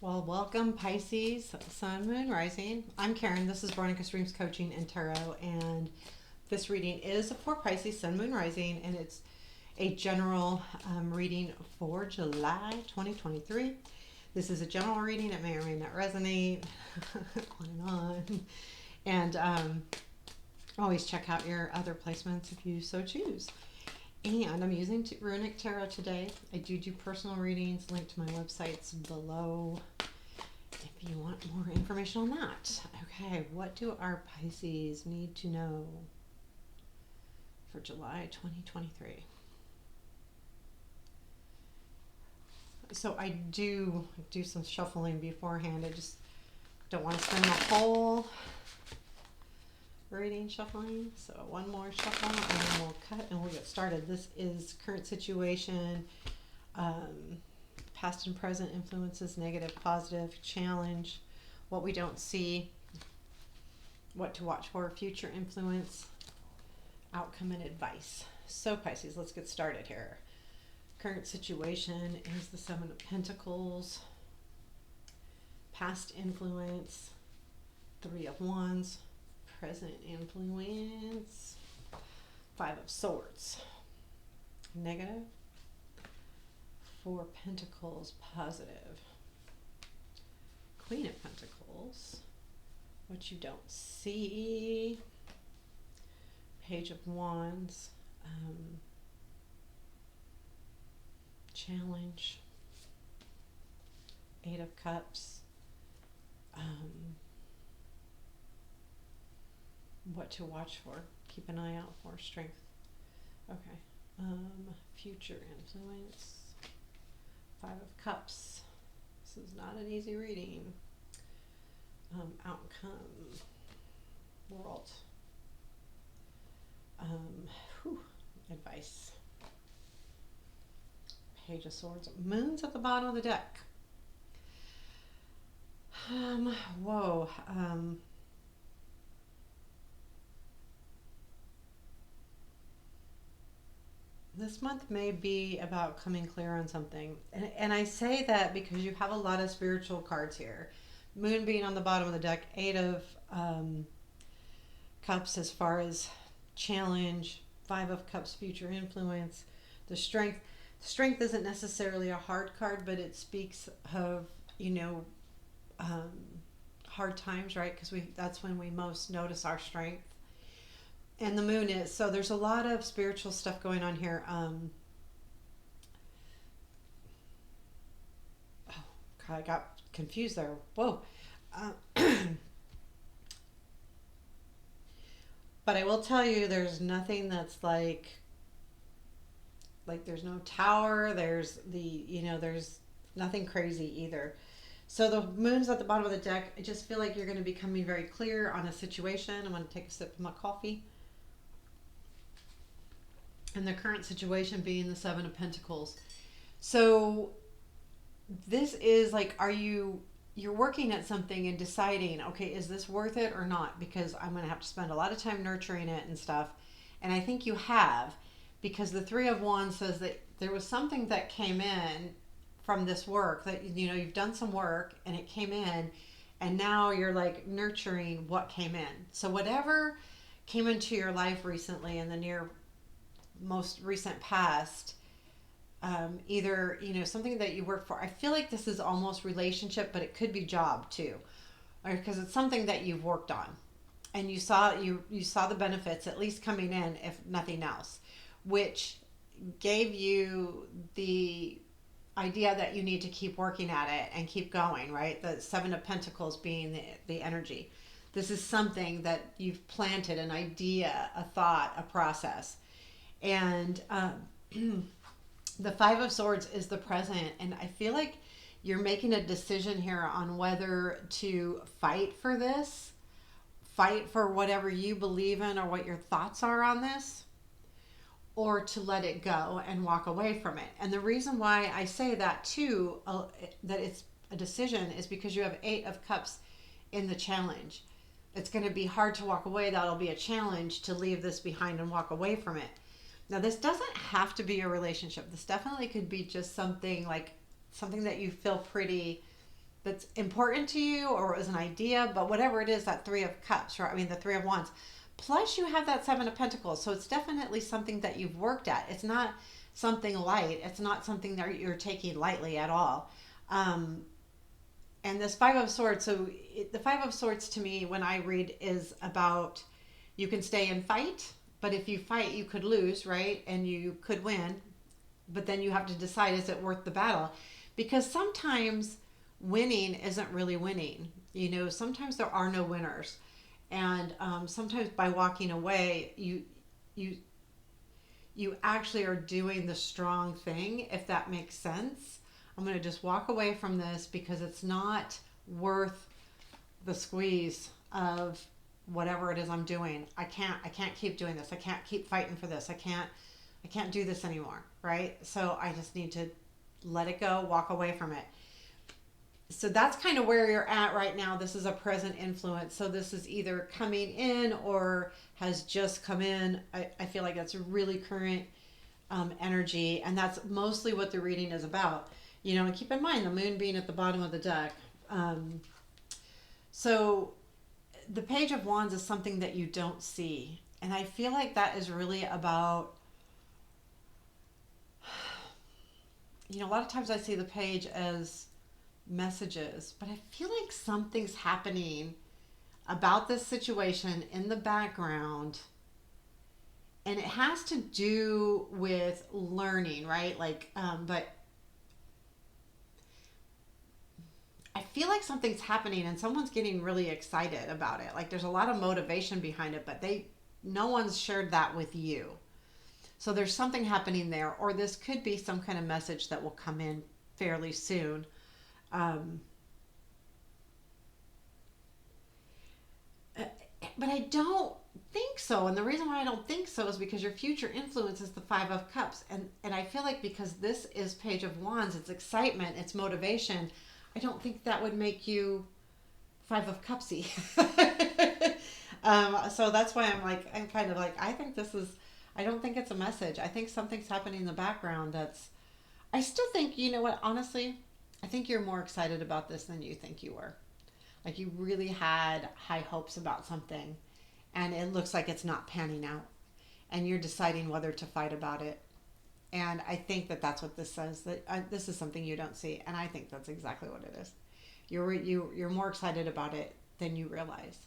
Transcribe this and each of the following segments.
Well, welcome Pisces, Sun, Moon, Rising. I'm Karen. This is Runik Streams Coaching and Tarot, and this reading is for Pisces, Sun, Moon, Rising, and it's a general reading for July 2023. This is a general reading. It may or may not resonate, on and on. And always check out your other placements if you so choose. And I'm using Runik Tarot today. I do personal readings. Link to my websites below if you want more information on that. Okay, what do our Pisces need to know for July 2023? So I do some shuffling beforehand. I just don't want to spend the whole reading shuffling. So one more shuffle and then we'll cut and we'll get started. This is current situation, past and present influences, negative, positive, challenge, what we don't see, what to watch for, future influence, outcome, and advice. So Pisces, let's get started here. Current situation is the Seven of Pentacles, past influence, Three of Wands, present influence, Five of Swords, negative, Four of Pentacles, positive, Queen of Pentacles, what you don't see, Page of Wands, challenge, Eight of Cups, what to watch for, keep an eye out for, strength. Okay, future influence, Five of Cups. This is not an easy reading. Outcome, world, advice, Page of Swords, moon's at the bottom of the deck. Whoa. This month may be about coming clear on something. And I say that because you have a lot of spiritual cards here. Moon being on the bottom of the deck, Eight of Cups as far as challenge, Five of Cups, future influence, the strength. Strength isn't necessarily a hard card, but it speaks of, hard times, right? Because that's when we most notice our strength. And the moon is, so there's a lot of spiritual stuff going on here. Oh, God, I got confused there. Whoa. But I will tell you, there's nothing that's like there's no tower. There's there's nothing crazy either. So the moon's at the bottom of the deck. I just feel like you're going to be coming very clear on a situation. I'm going to take a sip of my coffee. And the current situation being the Seven of Pentacles. So this is like, you're working at something and deciding, okay, is this worth it or not? Because I'm going to have to spend a lot of time nurturing it and stuff. And I think you have, because the Three of Wands says that there was something that came in from this work that, you've done some work and it came in, and now you're like nurturing what came in. So whatever came into your life recently in the near most recent past, either something that you work for. I feel like this is almost relationship, but it could be job too, because it's something that you've worked on and you saw the benefits at least coming in, if nothing else, which gave you the idea that you need to keep working at it and keep going, right? The Seven of Pentacles being the energy. This is something that you've planted, an idea, a thought, a process. And the Five of Swords is the present, and I feel like you're making a decision here on whether to fight for this, fight for whatever you believe in or what your thoughts are on this, or to let it go and walk away from it. And the reason why I say that too, that it's a decision, is because you have Eight of Cups in the challenge. It's going to be hard to walk away. That'll be a challenge to leave this behind and walk away from it. Now, this doesn't have to be a relationship. This definitely could be just something that you feel pretty that's important to you, or it was an idea, but whatever it is, that Three of Cups, right? I mean, the Three of Wands. Plus, you have that Seven of Pentacles. So it's definitely something that you've worked at. It's not something light. It's not something that you're taking lightly at all. Um, and this Five of Swords, the Five of Swords to me, when I read, is about you can stay and fight, but if you fight, you could lose, right? And you could win, but then you have to decide, is it worth the battle? Because sometimes winning isn't really winning. Sometimes there are no winners, and sometimes by walking away, you you actually are doing the strong thing, if that makes sense. I'm going to just walk away from this because it's not worth the squeeze of whatever it is I'm doing. I can't keep doing this. I can't keep fighting for this. I can't do this anymore, right? So I just need to let it go, walk away from it. So that's kind of where you're at right now. This is a present influence. So this is either coming in or has just come in. I feel like that's a really current energy, and that's mostly what the reading is about. And keep in mind the moon being at the bottom of the deck. So the Page of Wands is something that you don't see. And I feel like that is really about, a lot of times I see the page as messages, but I feel like something's happening about this situation in the background, and it has to do with learning, right? But I feel like something's happening and someone's getting really excited about it. Like there's a lot of motivation behind it, but no one's shared that with you. So there's something happening there, or this could be some kind of message that will come in fairly soon. Um, but I don't think so. And the reason why I don't think so is because your future influence is the Five of Cups. And I feel like because this is Page of Wands, it's excitement, it's motivation. I don't think that would make you Five of Cupsy. So that's why I'm kind of like, I don't think it's a message. I think something's happening in the background I still think, you know what, honestly, I think you're more excited about this than you think you were. Like you really had high hopes about something, and it looks like it's not panning out, and you're deciding whether to fight about it. And I think that that's what this says, that this is something you don't see, and I think that's exactly what it is. You're more excited about it than you realize.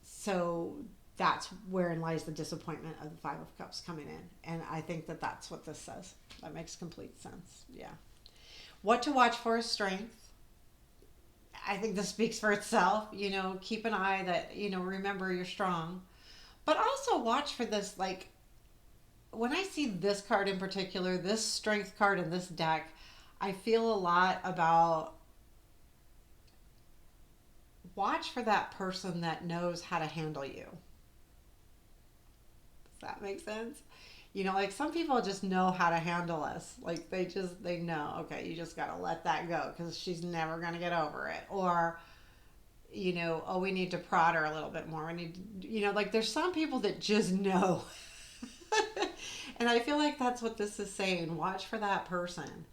So that's wherein lies the disappointment of the Five of Cups coming in, and I think that that's what this says. That makes complete sense. Yeah. What to watch for is strength. I think this speaks for itself. Keep an eye that, remember you're strong. But also watch for this, like, when I see this card in particular, this strength card in this deck, I feel a lot about watch for that person that knows how to handle you. Does that make sense? Like some people just know how to handle us. Like they know, okay, you just got to let that go because she's never going to get over it. Or, oh, we need to prod her a little bit more. We need to, like there's some people that just know. And I feel like that's what this is saying. Watch for that person.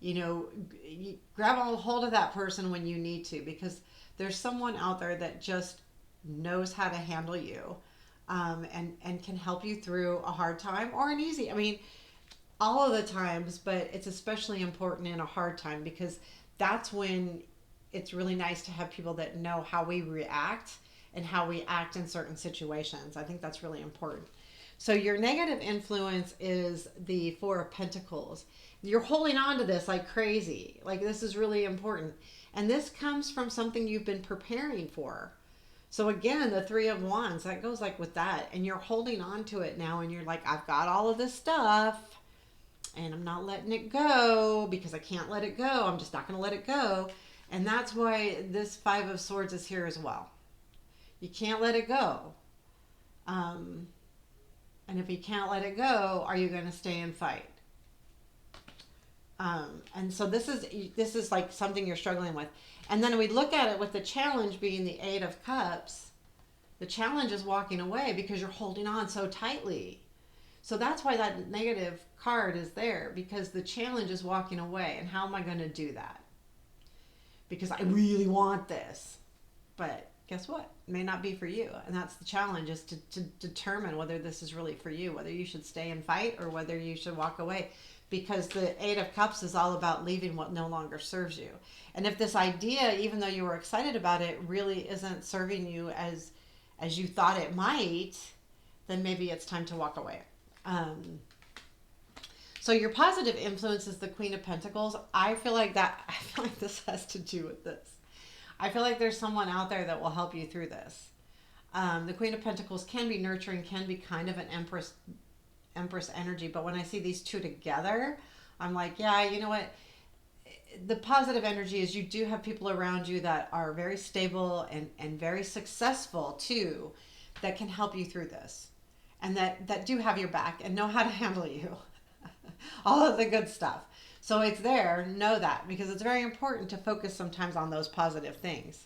You grab a hold of that person when you need to, because there's someone out there that just knows how to handle you. And can help you through a hard time or an easy. I mean, all of the times, but it's especially important in a hard time because that's when it's really nice to have people that know how we react and how we act in certain situations. I think that's really important. So your negative influence is the Four of Pentacles. You're holding on to this like crazy. Like this is really important. And this comes from something you've been preparing for. So again, the Three of Wands, that goes like with that. And you're holding on to it now and you're like, I've got all of this stuff and I'm not letting it go because I can't let it go. I'm just not going to let it go. And that's why this Five of Swords is here as well. You can't let it go. And if you can't let it go, are you going to stay and fight? And so this is like something you're struggling with. And then we look at it with the challenge being the Eight of Cups. The challenge is walking away because you're holding on so tightly. So that's why that negative card is there, because the challenge is walking away. And how am I going to do that? because I really want this. But guess what? It may not be for you. And that's the challenge, is to determine whether this is really for you, whether you should stay and fight or whether you should walk away. Because the Eight of Cups is all about leaving what no longer serves you. And if this idea, even though you were excited about it, really isn't serving you as you thought it might, then maybe it's time to walk away. So your positive influence is the Queen of Pentacles. I feel like this has to do with this. I feel like there's someone out there that will help you through this. The Queen of Pentacles can be nurturing, can be kind of an Empress energy, but when I see these two together, I'm like, yeah, you know what? The positive energy is you do have people around you that are very stable and very successful too, that can help you through this, and that do have your back and know how to handle you. All of the good stuff. So it's there, know that, because it's very important to focus sometimes on those positive things.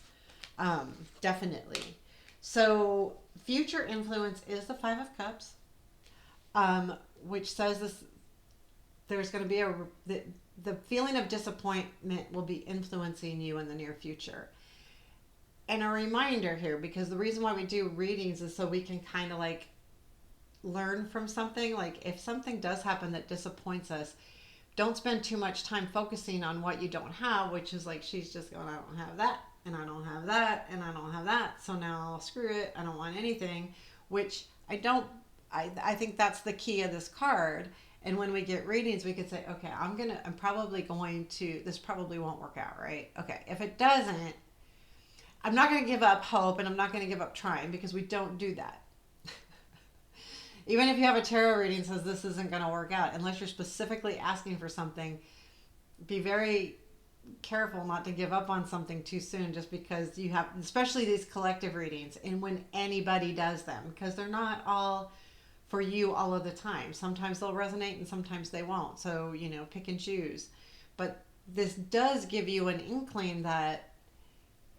Definitely. So future influence is the Five of Cups, which says this, there's going to be the feeling of disappointment will be influencing you in the near future. And a reminder here, because the reason why we do readings is so we can kind of like learn from something. Like if something does happen that disappoints us, don't spend too much time focusing on what you don't have, which is like she's just going, I don't have that, and I don't have that, and I don't have that, so now screw it, I don't want anything, which I think that's the key of this card. And when we get readings, we could say, okay, I'm probably going to, this probably won't work out, right? Okay, if it doesn't, I'm not going to give up hope, and I'm not going to give up trying, because we don't do that. Even if you have a tarot reading that says this isn't going to work out, unless you're specifically asking for something, be very careful not to give up on something too soon, just because you have, especially these collective readings, and when anybody does them, because they're not all for you all of the time. Sometimes they'll resonate and sometimes they won't. So, pick and choose. But this does give you an inkling that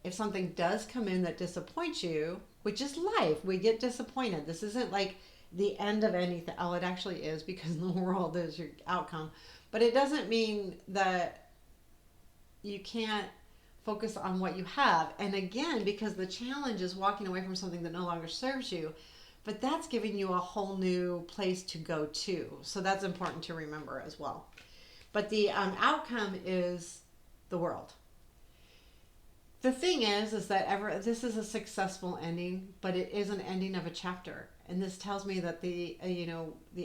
if something does come in that disappoints you, which is life, we get disappointed. This isn't like the end of anything. Oh, it actually is, because the world is your outcome. But it doesn't mean that you can't focus on what you have. And again, because the challenge is walking away from something that no longer serves you, but that's giving you a whole new place to go to. So that's important to remember as well. But the outcome is the world. The thing is that this is a successful ending, but it is an ending of a chapter. And this tells me that the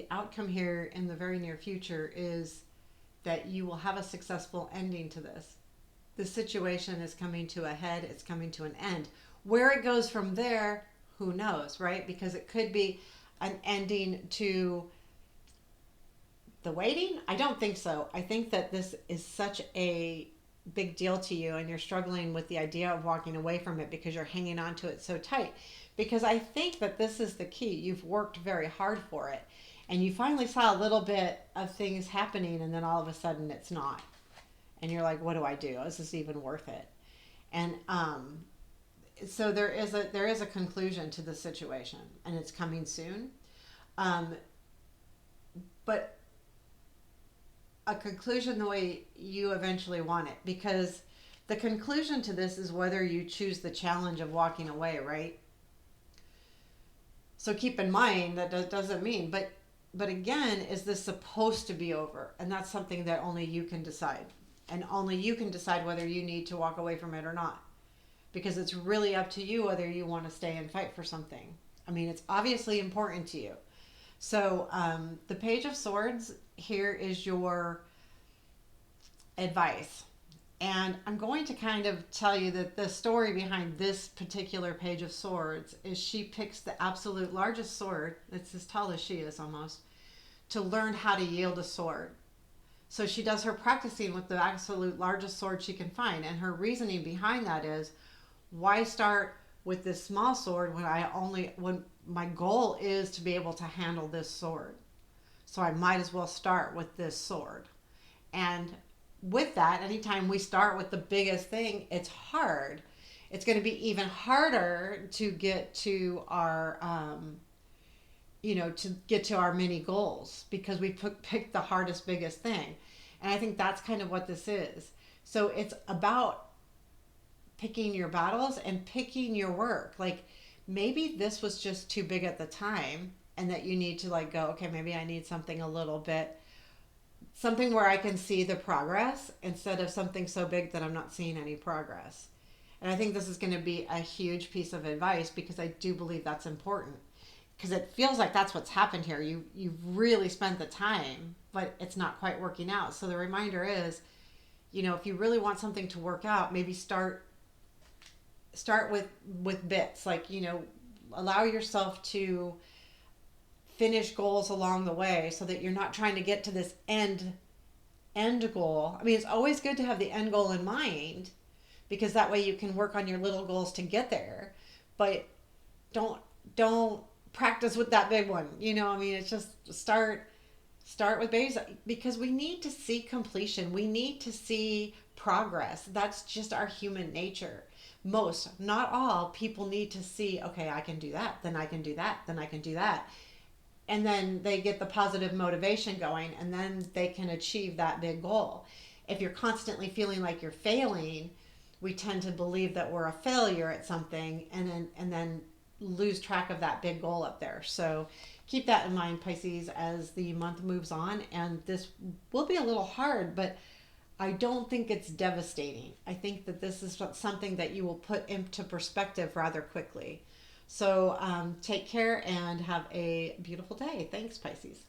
outcome here in the very near future is that you will have a successful ending to this. The situation is coming to a head. It's coming to an end. Where it goes from there, who knows, right? Because it could be an ending to the waiting. I don't think so. I think that this is such a big deal to you, and you're struggling with the idea of walking away from it because you're hanging on to it so tight. Because I think that this is the key. You've worked very hard for it, and you finally saw a little bit of things happening, and then all of a sudden it's not. And you're like, what do I do? Is this even worth it? And so there is a conclusion to the situation, and it's coming soon. But a conclusion the way you eventually want it, because the conclusion to this is whether you choose the challenge of walking away, right? So keep in mind that doesn't mean, but again, is this supposed to be over? And that's something that only you can decide, and only you can decide whether you need to walk away from it or not, because it's really up to you whether you want to stay and fight for something. I mean, it's obviously important to you. So the Page of Swords here is your advice. And I'm going to kind of tell you that the story behind this particular Page of Swords is she picks the absolute largest sword, it's as tall as she is almost, to learn how to yield a sword. So she does her practicing with the absolute largest sword she can find. And her reasoning behind that is, why start with this small sword when my goal is to be able to handle this sword? So I might as well start with this sword. And with that, anytime we start with the biggest thing, it's hard. It's going to be even harder to get to our, our mini goals, because we picked the hardest, biggest thing. And I think that's kind of what this is. So it's about picking your battles and picking your work. Like maybe this was just too big at the time, and that you need to like go, okay, maybe I need something a little bit, something where I can see the progress instead of something so big that I'm not seeing any progress. And I think this is going to be a huge piece of advice because I do believe that's important, because it feels like that's what's happened here. You've really spent the time, but it's not quite working out. So the reminder is, if you really want something to work out, maybe start with bits, like, allow yourself to finish goals along the way so that you're not trying to get to this end goal. I mean, it's always good to have the end goal in mind, because that way you can work on your little goals to get there. But don't practice with that big one. I mean, it's just start with babies, because we need to see completion. We need to see progress. That's just our human nature. Most, not all people need to see, okay, I can do that, then I can do that, then I can do that. And then they get the positive motivation going, and then they can achieve that big goal. If you're constantly feeling like you're failing, we tend to believe that we're a failure at something, and then lose track of that big goal up there. So keep that in mind, Pisces, as the month moves on. And this will be a little hard, but I don't think it's devastating. I think that this is something that you will put into perspective rather quickly. So take care and have a beautiful day. Thanks, Pisces.